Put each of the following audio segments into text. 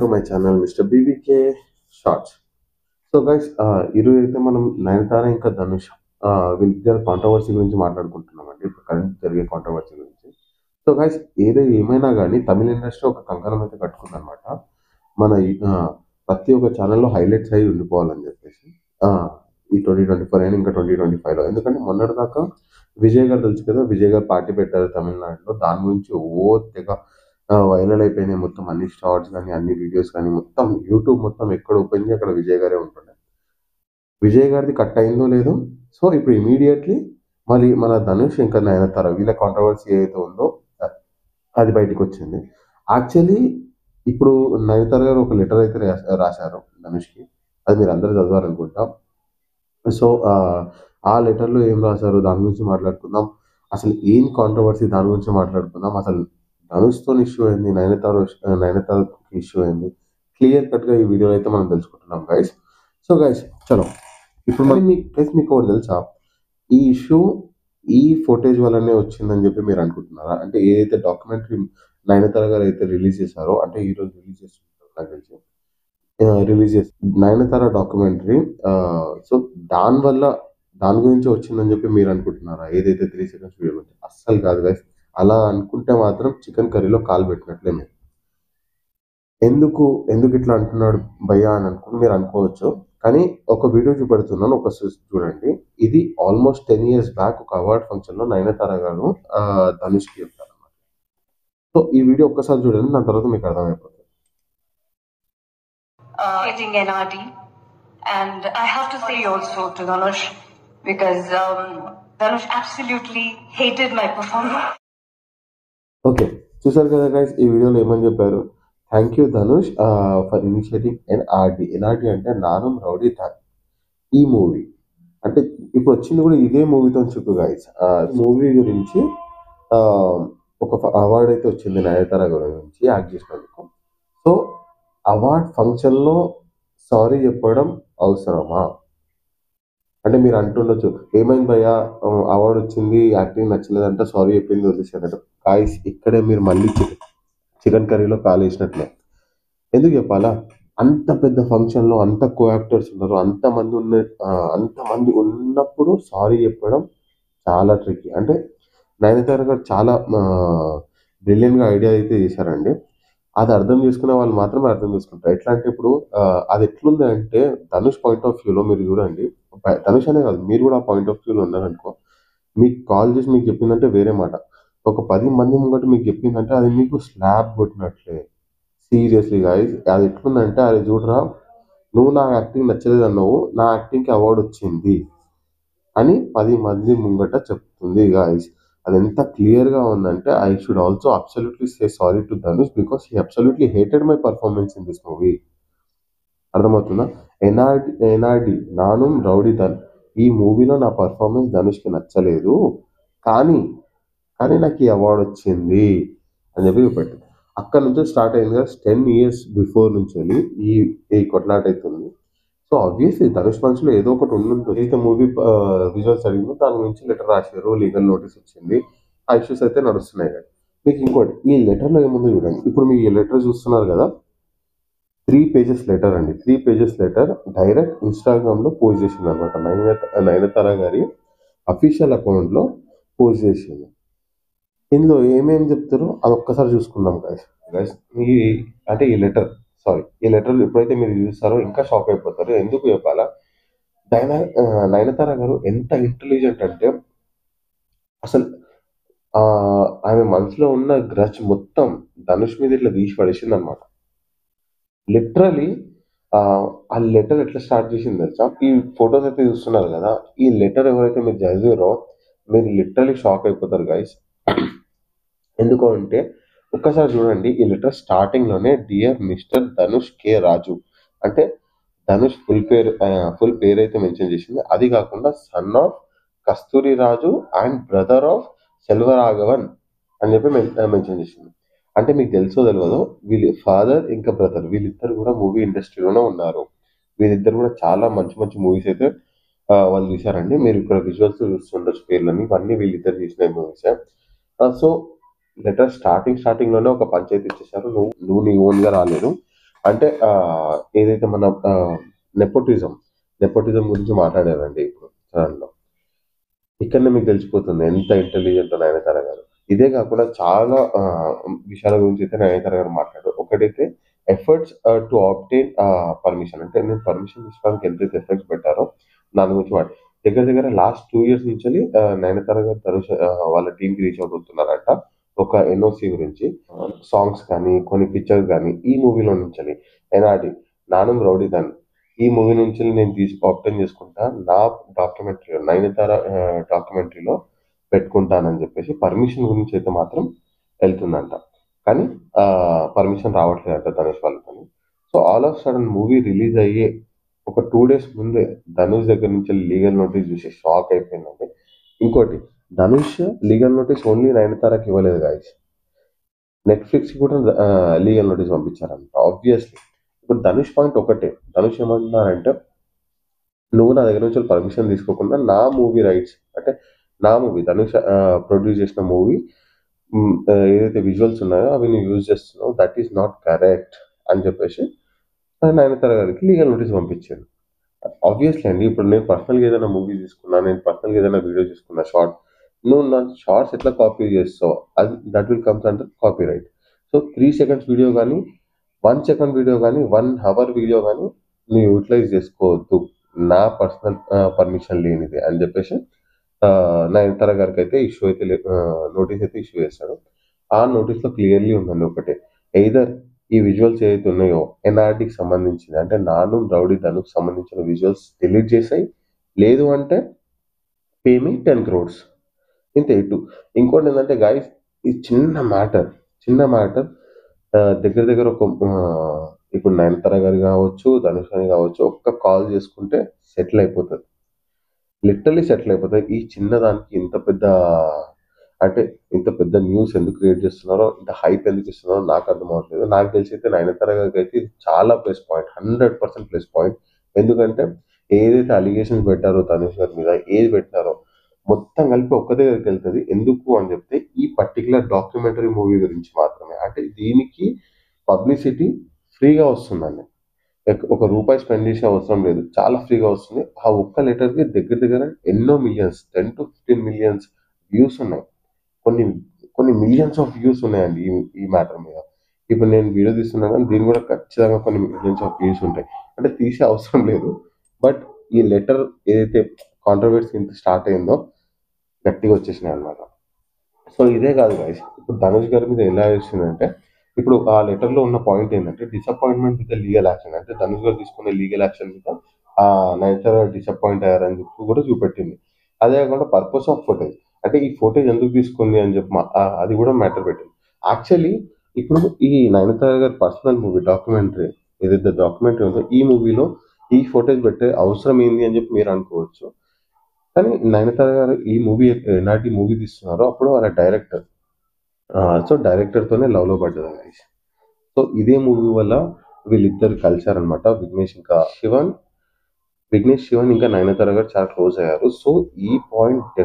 To my channel mister BBK shorts. So guys, ఈరోజు అయితే మనం నయనతార ఇంకా ధనుష్ వీళ్ళిద్దరు కాంట్రవర్సీ గురించి మాట్లాడుకుంటున్నామండి. ఇప్పుడు కరెంట్ జరిగే కాంట్రవర్సీ గురించి. సో గైస్, ఏమైనా కానీ తమిళ ఇండస్ట్రీ ఒక కంకణం అయితే కట్టుకుందనమాట. మన ప్రతి ఒక్క ఛానల్లో హైలైట్స్ అయ్యి ఉండిపోవాలని చెప్పేసి ఈ 2024 అయినా ఇంకా 2025లో. ఎందుకంటే మొన్నటిదాకా విజయ్ గారు తెలుసు కదా, విజయ్ గారు పార్టీ పెట్టారు తమిళనాడులో. దాని గురించి తెగ వైరల్ అయిపోయినాయి మొత్తం అన్ని షార్ట్స్ కానీ అన్ని వీడియోస్ కానీ. మొత్తం యూట్యూబ్ మొత్తం ఎక్కడ ఓపెన్ చేసి అక్కడ విజయ్ గారే ఉంటుండే. విజయ్ గారిది కట్ అయిందో లేదో. సో ఇప్పుడు ఇమీడియట్లీ మళ్ళీ మన ధనుష్ ఇంకా నయనతార వీళ్ళ కాంట్రవర్సీ ఏదైతే ఉందో అది బయటకు వచ్చింది. యాక్చువల్లీ ఇప్పుడు నయనతార గారు ఒక లెటర్ అయితే రాశారు ధనుష్కి. అది మీరు అందరూ చదవాలనుకుంటా. సో ఆ లెటర్లో ఏం రాశారు దాని గురించి మాట్లాడుకుందాం. అసలు ఏం కాంట్రవర్సీ దాని గురించి మాట్లాడుకుందాం. అసలు ధనుష్తో ఇష్యూ అయింది, నయనతార ఇష్యూ అయింది. క్లియర్ కట్గా ఈ వీడియోలో అయితే మనం తెలుసుకుంటున్నాం గైస్. సో గైస్, చలో ఇప్పుడు మరి మీకు ఒకటి తెలుసా, ఈ ఇష్యూ ఈ ఫోటేజ్ వల్లనే వచ్చిందని చెప్పి మీరు అనుకుంటున్నారా? అంటే ఏదైతే డాక్యుమెంటరీ నయనతార గారు అయితే రిలీజ్ చేశారో, అంటే ఈ రోజు రిలీజ్ చేస్తున్నారు నాకు తెలిసి, రిలీజ్ చేసి నయనతార డాక్యుమెంటరీ. సో దాని గురించి వచ్చిందని చెప్పి మీరు అనుకుంటున్నారా? ఏదైతే 3 seconds వీడియో ఉంది, అస్సలు కాదు గైస్. అలా అనుకుంటే మాత్రం చికెన్ కర్రీలో కాలు పెట్టినట్లే. మీరు ఎందుకు ఇట్లా అంటున్నాడు భయ్యా అని మీరు అనుకోవచ్చు. కానీ ఒక వీడియో చూపెడుతున్నాను, ఒక చూడండి. ఇది ఆల్మోస్ట్ 10 years బ్యాక్ ఒక అవార్డ్ ఫంక్షన్లో నయనతార గారు ధనుష్కి చెప్తారు అన్నమాట. సో ఈ వీడియో ఒక్కసారి చూడండి, దాని తర్వాత మీకు అర్థమైపోతుంది. NRD, and I have to say also to Dhanush, because Dhanush absolutely hated my performance. Okay, చూసారు కదా గైస్, ఈ వీడియోలో ఏమని చెప్పారు. Thank you Dhanush for initiating NRD. NRD అంటే నానుం రౌడీ థాన్. ఈ మూవీ అంటే ఇప్పుడు వచ్చింది కూడా ఇదే మూవీతో చెప్పు గైస్. మూవీ గురించి ఒక అవార్డ్ అయితే వచ్చింది నయనతార గురించి యాక్ట్ చేసినందుకు. సో అవార్డ్ ఫంక్షన్లో సారీ చెప్పడం అవసరమా అంటే మీరు అంటుండొచ్చు, ఏమైంది భయ్యా అవార్డు వచ్చింది, యాక్టింగ్ నచ్చలేదంటే సారీ చెప్పింది వదిలేసారంట. గాయస్, ఇక్కడే మీరు మళ్ళీ చికెన్ కర్రీలో కాలేసినట్లే. ఎందుకు చెప్పాలా? అంత పెద్ద ఫంక్షన్లో అంత కో యాక్టర్స్ ఉన్నారు, అంతమంది ఉన్నప్పుడు సారీ చెప్పడం చాలా ట్రిక్కీ. అంటే నయనతార గారు చాలా బ్రిలియంట్గా ఐడియా అయితే చేశారండి. అది అర్థం చేసుకునే వాళ్ళు మాత్రమే అర్థం చేసుకుంటారు. ఎట్లా అంటే ఇప్పుడు అది ఎట్లుంది అంటే ధనుష్ పాయింట్ ఆఫ్ వ్యూలో మీరు చూడండి. ధనుష్ అనే కాదు, మీరు కూడా ఆ పాయింట్ ఆఫ్ వ్యూలో ఉన్నారనుకో, మీకు కాల్ చేసి మీకు చెప్పిందంటే వేరే మాట. ఒక 10 మంది ముంగట మీకు చెప్పిందంటే అది మీకు స్లాబ్ కొట్టినట్లే. సీరియస్లీ గాయ్స్, అది ఎట్లుందంటే, అది చూడరా, నువ్వు నా యాక్టింగ్ నచ్చలేదు అన్నావు, నా యాక్టింగ్కి అవార్డు వచ్చింది అని 10 మంది ముంగట చెప్తుంది గాయ్స్. అది ఎంత క్లియర్గా ఉందంటే, I should also absolutely say sorry to Dhanush because he absolutely hated my performance in this movie. అర్థమవుతుందా? ఎన్ఆర్డి నానుం రౌడీ ధన్, ఈ మూవీలో నా పర్ఫార్మెన్స్ ధనుష్కి నచ్చలేదు, కానీ నాకు ఈ అవార్డు వచ్చింది అని చెప్పి చూపెట్టు. అక్కడ నుంచి స్టార్ట్ అయింది కదా, 10 years బిఫోర్ నుంచి వెళ్ళి ఈ కొట్లాట అవుతుంది. సో ఆబ్వియస్లీ ధనుష్ మనసులో ఏదో ఒకటి ఉండుంటుంది. అయితే మూవీ విజువల్స్ అడిగిందో దాని గురించి లెటర్ రాశారు, లీగల్ నోటీస్ వచ్చింది, ఆ ఇష్యూస్ అయితే నడుస్తున్నాయి కదా. మీకు ఇంకోటి, ఈ లెటర్లో ఏముందో చూడండి. ఇప్పుడు మీ లెటర్ చూస్తున్నారు కదా, 3 pages లెటర్ అండి. 3 pages లెటర్ డైరెక్ట్ ఇన్స్టాగ్రామ్లో పోస్ట్ చేసింది అనమాట. నయనతార గారి అఫీషియల్ అకౌంట్లో పోస్ట్ చేసింది. ఇందులో ఏమేమి చెప్తారో అది ఒక్కసారి చూసుకుందాం గైస్. ఈ లెటర్ ఎప్పుడైతే మీరు చూస్తారో ఇంకా షాక్ అయిపోతారు. ఎందుకు చెప్పాలా, నయనతార గారు ఎంత ఇంటెలిజెంట్ అంటే, అసలు ఆమె మనసులో ఉన్న గ్రచ్ మొత్తం ధనుష్ మీద ఇట్లా తీసి పడేసింది అనమాట. లిటరలీ ఆ లెటర్ ఎట్లా స్టార్ట్ చేసింది తెలుసా? ఈ ఫొటోస్ అయితే చూస్తున్నారు కదా, ఈ లెటర్ ఎవరైతే మీరు చదివారో మీరు లిటరలీ షాక్ అయిపోతారు గైస్. ఎందుకు అంటే ఒక్కసారి చూడండి, ఈ లెటర్ స్టార్టింగ్ లోనే డియర్ మిస్టర్ ధనుష్ కే రాజు అంటే ధనుష్ ఫుల్ పేరు అయితే మెన్షన్ చేసింది. అది కాకుండా son of Kasturi Raju and brother of Selvaraghavan అని చెప్పి మెన్షన్ చేసింది. అంటే మీకు తెలుసో తెలియదో, వీళ్ళ ఫాదర్ ఇంకా బ్రదర్ వీళ్ళిద్దరు కూడా మూవీ ఇండస్ట్రీలోనే ఉన్నారు. వీళ్ళిద్దరు కూడా చాలా మంచి మంచి మూవీస్ అయితే వాళ్ళు తీశారండి. మీరు ఇక్కడ విజువల్స్ చూస్తుండొచ్చు పేర్లని, ఇవన్నీ వీళ్ళిద్దరు తీసిన మూవీసే. సో లెటర్ స్టార్టింగ్ లోనే ఒక పంచాయతీ ఇచ్చేసారు, నువ్వు నీ ఓన్ గా రాలేదు, అంటే ఏదైతే మన నెపోటిజం నెపోటిజం గురించి మాట్లాడారండి ఇప్పుడు దాంట్లో. ఇక్కడనే మీకు తెలిసిపోతుంది ఎంత ఇంటెలిజెంట్ నయనతార గారు. ఇదే కాకుండా చాలా విషయాల గురించి అయితే నయనతార గారు మాట్లాడారు. ఒకటైతే ఎఫర్ట్స్ టు ఆబ్టైన్ పర్మిషన్. అంటే నేను పర్మిషన్ తీసుకోవడానికి ఎంతైతే ఎఫర్ట్స్ పెట్టారో దాని గురించి దగ్గర దగ్గర లాస్ట్ 2 ఇయర్స్ నుంచెల్లి నయనతార గారు, ధనుష్ వాళ్ళ టీమ్‌కి రీచ్ అవుట్ అవుతున్నారంట. ఒక ఎన్‌ఓసీ గురించి. సాంగ్స్ కానీ, కొన్ని పిక్చర్స్ గానీ, ఈ మూవీలో నుంచెల్లి. ఎలాంటి 'నానుం రౌడీదాన్' ఈ మూవీ నుంచి నేను ఆబ్టైన్ చేసుకుంటా. నా డాక్యుమెంటరీలో నయనతార డాక్యుమెంటరీలో పెట్టుకుంటానని చెప్పేసి పర్మిషన్ గురించి అయితే మాత్రం వెళ్తుందంట. కానీ పర్మిషన్ రావట్లేదంట ధనుష్ వాళ్ళతోని. So, all of sudden movie release అయ్యే ఒక 2 డేస్ ముందే ధనుష్ దగ్గర నుంచి లీగల్ నోటీస్ చూసి షాక్ అయిపోయిందండి. ఇంకోటి ధనుష్ లీగల్ నోటీస్ ఓన్లీ నయనతారకి ఇవ్వలేదు గాయ్స్. నెట్‌ఫ్లిక్స్‌కి కూడా లీగల్ నోటీస్ పంపించారంట. ఆబ్వియస్‌లీ. ఇప్పుడు ధనుష్ పాయింట్ ఒకటే. ధనుష్ ఏమంటున్నారంటే, "నువ్వు నా దగ్గర నుంచి పర్మిషన్ తీసుకోకుండా నా మూవీ రైట్స్ అంటే నా మూవీ ధనుష్ ప్రొడ్యూస్ చేసిన మూవీ ఏదైతే విజువల్స్ ఉన్నాయో అవి నువ్వు యూజ్ చేస్తున్నావు. దట్ ఈస్ నాట్ కరెక్ట్" అని చెప్పేసి నయనతార గారికి లీగల్ నోటీస్ పంపించారు. ఆబ్వియస్లీ అండి. ఇప్పుడు నేను పర్సనల్‌గా ఏదైనా మూవీ తీసుకున్నా, నేను పర్సనల్‌గా ఏదైనా వీడియో తీసుకున్నా నువ్వు నా షార్ట్స్ ఎట్లా కాపీ చేస్తావు? అది that will comes under copyright. So, 3 seconds video గాని, 1 సెకండ్ వీడియో గాని, 1 హవర్ వీడియో గాని నువ్వు యుటిలైజ్ చేసుకోవద్దు. నా పర్సనల్ పర్మిషన్ లేనిది అని చెప్పేసి నయనతార గారికైతే నోటీస్ అయితే ఇష్యూ చేశాడు. ఆ నోటీస్‌లో క్లియర్‌లీ ఉందండి ఒకటే. ఎయిదర్ ఈ విజువల్స్ ఏవైతే ఉన్నాయో ఎన్ఆర్‌డీకి సంబంధించింది. అంటే 'నాను రౌడీ ధను'కి సంబంధించిన విజువల్స్ డిలీట్ చేసేయి. లేదు అంటే పే మీ 10 క్రోర్స్. ఇంతే ఇటు. ఇంకోటేంటంటే గైస్ ఇది చిన్న మ్యాటర్ దగ్గర దగ్గర ఒక ఇప్పుడు 'నయనతార' గారు గావచ్చు, 'ధనుష్' అని గావచ్చు ఒక్క కాల్ చేసుకుంటే సెటిల్ అయిపోతది. లిటరల్లీ సెటిల్ అయిపోతది. ఈ చిన్నదానికి అంటే ఇంత పెద్ద న్యూస్ ఎందుకు క్రియేట్ చేస్తున్నారో, ఇంత హైప్ ఎందుకు ఇస్తున్నారో నాకు అర్థం అవ్వట్లేదు. నాకు తెలిసైతే 'నయనతార' గారికైతే ఇది చాలా ప్లస్ పాయింట్. 100% plus point. ఎందుకంటే ఏదైతే అలిగేషన్స్ పెట్టారో ధనుష్ గారి మీద, ఏది పెట్టినారో మొత్తం కలిపి ఒక్క దగ్గరికెళ్తది. ఎందుకు అని చెప్తే ఈ పర్టిక్యులర్ డాక్యుమెంటరీ మూవీ గురించి మాత్రమే. అంటే దీనికి పబ్లిసిటీ ఫ్రీగా వస్తుందండి. ఒక రూపాయి స్పెండ్ చేసే అవసరం లేదు. చాలా ఫ్రీగా వస్తుంది. ఆ ఒక్క లెటర్‌కి దగ్గర దగ్గర ఎన్నో మిలియన్స్ 10-15 మిలియన్స్ వ్యూస్ ఉన్నాయి. కొన్ని కొన్ని మిలియన్స్ ఆఫ్ వ్యూస్ ఉన్నాయండి ఈ మ్యాటర్ మీద. ఇప్పుడు నేను వీడియో తీస్తున్నా గానీ దీనికి కూడా ఖచ్చితంగా కొన్ని మిలియన్స్ ఆఫ్ వ్యూస్ ఉంటాయి. అంటే తీసే అవసరం లేదు. బట్ ఈ లెటర్ ఏదైతే కాంట్రోవర్సీ ఇంత స్టార్ట్ అయిందో గట్టిగా వచ్చేసినాయన్నమాట. సో, ఇదే కాదు గైస్. ఇప్పుడు ధనుష్ గారి మీద ఎలా ఏస్తుందంటే, ఇప్పుడు ఆ లెటర్‌లో ఉన్న పాయింట్ ఏందంటే, disappointment with the legal action. అంటే ధనుష్ గారు తీసుకున్న లీగల్ యాక్షన్ మీద నయనతార డిసప్పాయింట్ అయ్యారని చెప్పి కూడా చూపెట్టింది. అదే కాకుండా పర్పస్ ఆఫ్ ఫుటేజ్. అంటే ఈ ఫుటేజ్ ఎందుకు తీసుకుంది అని చెప్పి అది కూడా మ్యాటర్ పెట్టింది. యాక్చువల్లీ ఇప్పుడు ఈ నయనతార గారి పర్సనల్ మూవీ డాక్యుమెంటరీ ఏదైతే డాక్యుమెంటరీ ఉందో, ఈ మూవీలో ఈ ఫుటేజ్ పెట్టే అవసరం ఏంది అని చెప్పి మీరు అనుకోవచ్చు. కానీ నయనతార గారు ఈ మూవీ ఎలాంటి మూవీ తీస్తున్నారో అప్పుడు వాళ్ళ డైరెక్టర్ సో, డైరెక్టర్‌తోనే లవ్‌లో పడ్డది గైస్. సో, ఇదే మూవీ వల్ల వీళ్ళిద్దరు కలిసారనమాట. విఘ్నేష్ శివన్ ఇంకా నయనతార గారు చాలా క్లోజ్ అయ్యారు. సో, ఈ పాయింట్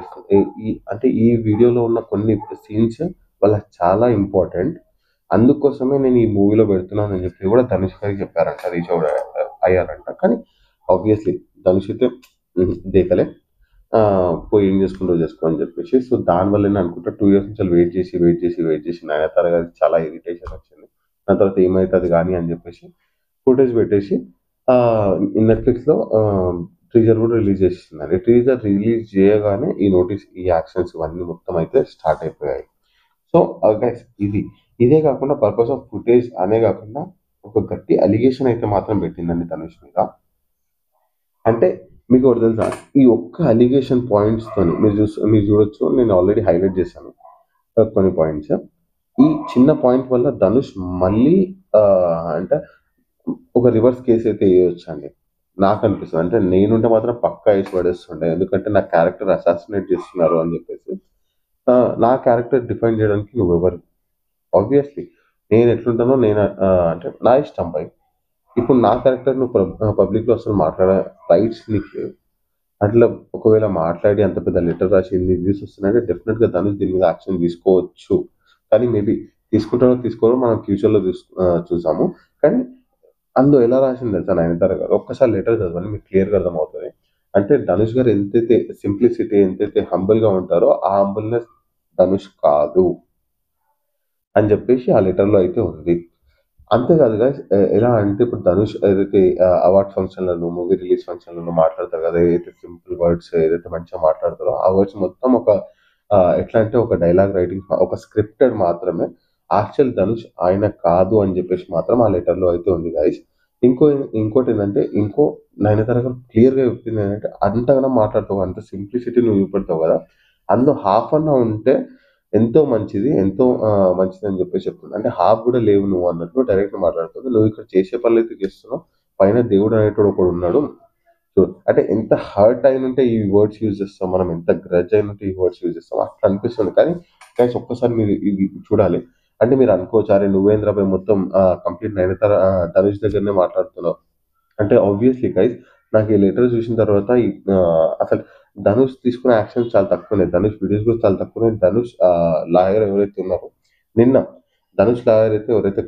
అంటే ఈ వీడియోలో ఉన్న కొన్ని సీన్స్ వాళ్ళకి చాలా ఇంపార్టెంట్. అందుకోసమే నేను ఈ మూవీలో పెడుతున్నానని చెప్పి కూడా ధనుష్ గారికి చెప్పారంట. రీచ్ ఔట్ అయ్యారంట. కానీ ఆబ్వియస్లీ ధనుష్ అయితే దేకలే. పోయి ఏం చేసుకుంటావో చేసుకో అని చెప్పేసి. సో, దానివల్లనే అనుకుంటా 2 ఇయర్స్ నుంచి వెయిట్ చేసి నయనతార గారికి చాలా ఇరిటేషన్ వచ్చింది. దాని తర్వాత ఏమైతది గాని అని చెప్పేసి ఫుటేజ్ పెట్టేసి నెట్‌ఫ్లిక్స్‌లో టీజర్ కూడా రిలీజ్ చేసేసిందండి. టీజర్ రిలీజ్ చేయగానే ఈ యాక్షన్స్ ఇవన్నీ మొత్తం అయితే స్టార్ట్ అయిపోయాయి. సో, గైస్ ఇదే కాకుండా పర్పస్ ఆఫ్ ఫుటేజ్ అనే కాకుండా ఒక గట్టి అలిగేషన్ అయితే మాత్రం పెట్టిందండి ధనుష్ మీద. అంటే మీకోటి తెలుసా? ఈ ఒక్క అలిగేషన్ పాయింట్స్‌తోని మీరు చూడొచ్చు. నేను ఆల్రెడీ హైలైట్ చేశాను కొన్ని పాయింట్స్. ఈ చిన్న పాయింట్ వల్ల ధనుష్ మళ్ళీ అంటే ఒక రివర్స్ కేస్ అయితే ఎయొచ్చండి. నాకనిపిస్తది. అంటే నేనుంటే మాత్రం పక్కా ఏసి పడేస్తుండే. ఎందుకంటే నా క్యారెక్టర్ అసాసినేట్ చేస్తున్నారు అని చెప్పేసి. నా క్యారెక్టర్ డిఫైన్ చేయడానికి నువ్వెవరు? ఆబ్వియస్‌లీ నేను ఎట్లుంటానో అంటే నా ఇష్టం భయ్. ఇప్పుడు నా క్యారెక్టర్ నువ్వు పబ్లిక్‌లో అసలు మాట్లాడే రైట్స్ నీకు లేవు. అట్లా ఒకవేళ మాట్లాడి అంత పెద్ద లెటర్ రాసి ఇన్ని వ్యూస్ వస్తున్నాయంటే డెఫినిట్‌గా ధనుష్ దీని మీద యాక్షన్ తీసుకోవచ్చు. కానీ మేబీ తీసుకుంటారో తీసుకోరో మనం ఫ్యూచర్‌లో చూసాము. కానీ అందులో ఎలా రాసింది తెలుసా నయనతార గారు, ఒక్కసారి లెటర్ చదవండి మీకు క్లియర్గా అర్థమవుతుంది. అంటే ధనుష్ గారు ఎంతైతే సింప్లిసిటీ, ఎంతైతే హంబుల్గా ఉంటారో ఆ హంబుల్నెస్ ధనుష్ కాదు అని చెప్పేసి ఆ లెటర్లో అయితే ఉంది. అంతేకాదు గైస్, ఎలా అంటే ఇప్పుడు ధనుష్ ఏదైతే అవార్డ్ ఫంక్షన్‌లను, మూవీ రిలీజ్ ఫంక్షన్‌లను మాట్లాడతారు కదా! ఏదైతే సింపుల్ వర్డ్స్ ఏదైతే మంచిగా మాట్లాడతారో, ఆ వర్డ్స్ మొత్తం ఒక ఎట్లా అంటే ఒక డైలాగ్ రైటింగ్ ఒక స్క్రిప్టెడ్ మాత్రమే. యాక్చువల్ ధనుష్ ఆయన కాదు అని చెప్పేసి మాత్రం ఆ లెటర్‌లో అయితే ఉంది గైస్. ఇంకోటేందంటే నయనతార గారు క్లియర్‌గా చెప్పింది ఏంటంటే, అంతగనం మాట్లాడతావు, అంత సింప్లిసిటీ నువ్వు చూపెడతావు కదా! అందులో హాఫ్ అన్నా ఉంటే ఎంతో మంచిది. ఎంతో మంచిదని జెప్పేసి చెప్తుంది. అంటే హాఫ్ గూడా లేవు నువ్వు అన్నట్లు డైరెక్ట్‌గా మాట్లాడుతుంది. నువ్వు ఇక్కడ చేసే పనులైతే చేస్తున్నావు. పైన దేవుడు అనేటోడు ఒకడున్నాడు. చూడు అంటే ఎంత హర్ట్ అయినుంటే ఈ వర్డ్స్ యూజ్ చేస్తాం. మనం ఎంత గ్రడ్జ్ అయినుంటే ఈ వర్డ్స్ యూజ్ చేస్తాం. అట్లా అనిపిస్తుంది. కానీ గైస్ ఒక్కసారి మీరు ఇది చూడాలి. అంటే మీరు అనుకోవచ్చు, అరే నువ్వేంద్ర బై మొత్తం కంప్లీట్ నయనతార ధనుష్ దగ్గరనే మాట్లాడుతున్నావు. అంటే ఆబ్వియస్‌లీ గైస్, నాకు ఈ లెటర్ చూసిన తర్వాత అసలు ధనుష్ తీసుకున్న యాక్షన్స్ చాలా తక్కువనే. ధనుష్ వీడియోస్ కూడా చాలా తక్కువనే. ధనుష్ లాయర్ ఎవరైతే ఉన్నారో, నిన్న ధనుష్ లాయర్ అయితే ఎవరైతే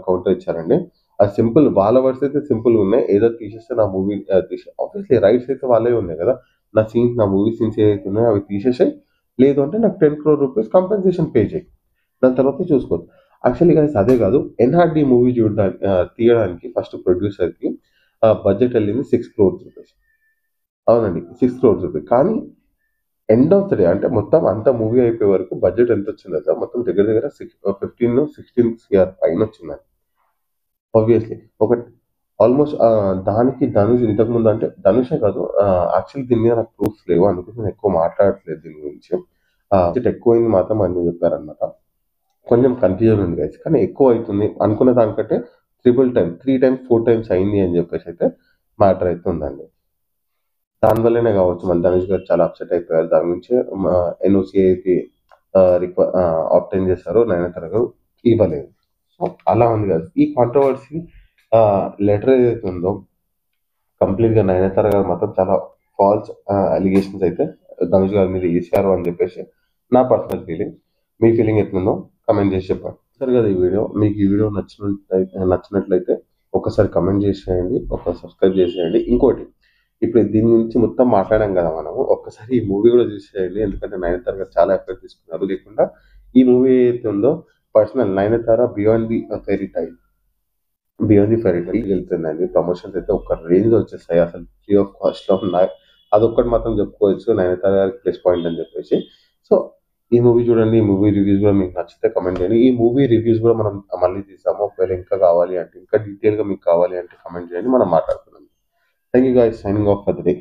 కౌంటర్ ఇచ్చారండి. అది సింపుల్, వాళ్ళ వర్డ్స్ అయితే సింపుల్‌గా ఉన్నాయి. ఏదో తీసేస్తే నా మూవీ ఆబ్వియస్లీ రైట్స్ అయితే వాళ్ళవే ఉన్నాయి కదా! నా మూవీ సీన్స్ ఏవైతే ఉన్నాయో అవి తీసేసేయి. లేదు అంటే నాకు 10 crore రూపీస్ కంపెన్సేషన్ పే చెయి. దాని తర్వాత చూసుకోవచ్చు. యాక్చువల్లీ గైస్ అదే కాదు, 'ఎన్‌ఆర్‌డి' మూవీ తీయడానికి ఫస్ట్ ప్రొడ్యూసర్‌కి బడ్జెట్ ఎళ్ళింది 6 crores రూపీస్. అవునండి. 6 crores రూపీస్. కానీ ఎండ్ ఆఫ్ ద డే అంటే మొత్తం అంతా మూవీ అయిపోయే వరకు బడ్జెట్ ఎంతొచ్చిందో తెలుసా? మొత్తం దగ్గర దగ్గర 16 సీఆర్ పైనొచ్చిందండి. ఆబ్వియస్‌లీ. ఆల్‌మోస్ట్ దానికి ధనుష్ ఇంతకుముందు అంటే ధనుషే కాదు, యాక్చువల్లీ దీని మీద నాకు ప్రూఫ్స్ లేవు. అందుకోసం నేను ఎక్కువ మాట్లాడట్లేదు దీని గురించి. బడ్జెట్ ఎక్కువైంది మాత్రం అన్నీ చెప్పారనమాట. కొంచెం కన్‌ఫ్యూజన్ ఉంది గైస్. కానీ ఎక్కువైతుంది అనుకున్న దానికంటే త్రిబుల్ టైమ్, 3 టైమ్స్, 4 టైమ్స్ అయింది అని చెప్పేసైతే మ్యాటర్ అయితే ఉందండి. దాని వల్లనే కావచ్చు మరి ధనుష్ గారు చాలా అప్‌సెట్ అయిపోయారు. దాని గురించి ఎన్‌ఓసీ అయితే ఆబ్టైన్ చేశారో నయనతార గారు ఇవ్వలేదు. సో, అలా ఉంది గదా! ఈ కాంట్రోవర్సీ లెటర్ ఏదైతే ఉందో కంప్లీట్‌గా నయనతార గారు మాత్రం చాలా ఫాల్స్ అలిగేషన్స్ అయితే ధనుష్ గారి మీద ఏశారు అని చెప్పేసి నా పర్సనల్ ఫీలింగ్. మీ ఫీలింగ్ ఎట్లుందో కామెంట్ చేసి చెప్పండి. చూసారు కదా ఈ వీడియో. మీకు ఈ వీడియో నచ్చినట్లయితే ఒక్కసారి కామెంట్ చేసేయండి. సబ్స్క్రైబ్ చేసేయండి. ఇంకోటి, ఇప్పుడు దీని గురించి మొత్తం మాట్లాడాం కదా మనము. ఒక్కసారి ఈ మూవీ కూడా చూసేయండి. ఎందుకంటే నయనతార గారు చాలా ఎఫర్ట్ తీసుకున్నారు. లేకుండా ఈ మూవీ ఏదైతే ఉందో personal Nayanthara beyond the fairy tale వెళ్తుందండి. ప్రమోషన్స్ అయితే ఒక రేంజ్‌లో వచ్చేస్తాయి. అసలు ఫ్రీ ఆఫ్ కాస్ట్‌లో ఉన్నాయి. అదొక్కటి మాత్రం చెప్పుకోవచ్చు నయనతార గారికి ప్లస్ పాయింట్ అని చెప్పేసి. సో, ఈ మూవీ చూడండి. ఈ మూవీ రివ్యూస్ కూడా మీకు నచ్చితే కామెంట్ చేయండి. ఈ మూవీ రివ్యూస్ కూడా మనం మళ్ళీ తీస్తాము. ఒకవేళ ఇంకా కావాలి అంటే, ఇంకా డీటెయిల్‌గా మీకు కావాలి అంటే కామెంట్ చేయండి. మనం మాట్లాడుకుందాం. Thank you guys, signing off for the day.